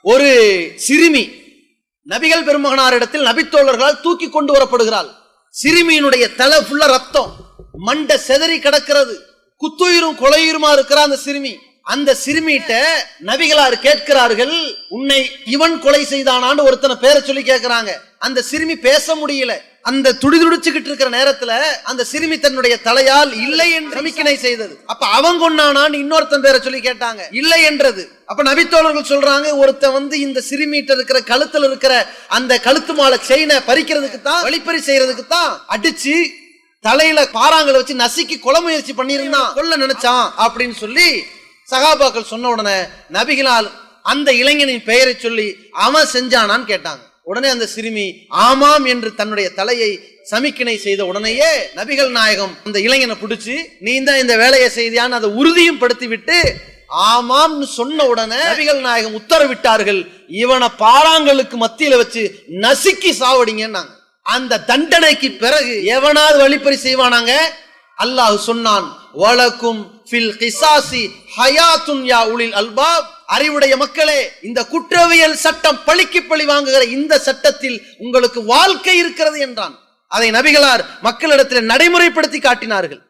ஒரு சிறுமி நபிகள் பெருமகனாரிடத்தில் நபித்தோழர்களால் தூக்கி கொண்டு வரப்படுகிறாள். சிறுமியினுடைய தலை ஃபுல்லா ரத்தம், மண்டை செதறி கிடக்கிறது, குத்துயிரும் கொலையுருமா இருக்கிற அந்த சிறுமி. அந்த சிறுமிட்ட நபிகளார் கேட்கிறார்கள், உன்னை இவன் கொலை செய்தானான்னு ஒருத்தனை பேரை சொல்லி கேட்கிறாங்க. அந்த சிறுமி பேச முடியல. அந்த துடிதுடிச்சுக்கிட்டு இருக்கிற நேரத்துல அந்த சிறுமி தன்னுடைய தலையால் இல்லை என்று சமிக்கனை செய்தது. அப்ப அவன் கொண்டானான்னு இன்னொருத்தன் பேரை சொல்லி கேட்டாங்க, இல்லை என்றது. அப்ப நபித்தோழர்கள் சொல்றாங்க, ஒருத்தன் இந்த சிறுமிட்ட இருக்கிற கழுத்துல இருக்கிற அந்த கழுத்து மாலை செயினை பறிக்கிறதுக்கு தான், வழிப்பறி செய்யறதுக்கு தான் அடிச்சு தலையில பாறாங்களை வச்சு நசுக்கி கொலை முயற்சி பண்ணிருந்தான், கொல்ல நினைச்சான் அப்படின்னு சொல்லி சகாபாக்கள் சொன்ன உடனே நபிகளால் அந்த இளைஞனின் பெயரை சொல்லி அவன் செஞ்சானான்னு கேட்டாங்க. உடனே அந்த சிறுமி ஆமாம் என்று தன்னுடைய தலையை சமிக்கினை செய்த உடனேயே நபிகள் நாயகம் அந்த இளைஞனை பிடிச்சு, நீ தான் இந்த வேலையை செய்தியான்னு அதை உறுதியும் படுத்தி விட்டு ஆமாம்னு சொன்ன உடனே நபிகள் நாயகம் உத்தரவிட்டார்கள், இவனை பாறாங்களுக்கு மத்தியில வச்சு நசுக்கி சாவடிங்கன்னாங்க. அந்த தண்டனைக்கு பிறகு எவனாவது வழிப்பறி செய்வானாங்க? அல்லாஹ் சொன்னான், வலக்கும் ஃபில் கிசாசி ஹயாத்துன் யா உலில் அல்பாப். அறிவுடைய மக்களே, இந்த குற்றவியல் சட்டம் பழிக்கு பழி வாங்குகிற இந்த சட்டத்தில் உங்களுக்கு வாழ்க்கை இருக்கிறது என்றான். அதை நபிகளார் மக்களிடத்தில் நடைமுறைப்படுத்தி காட்டினார்கள்.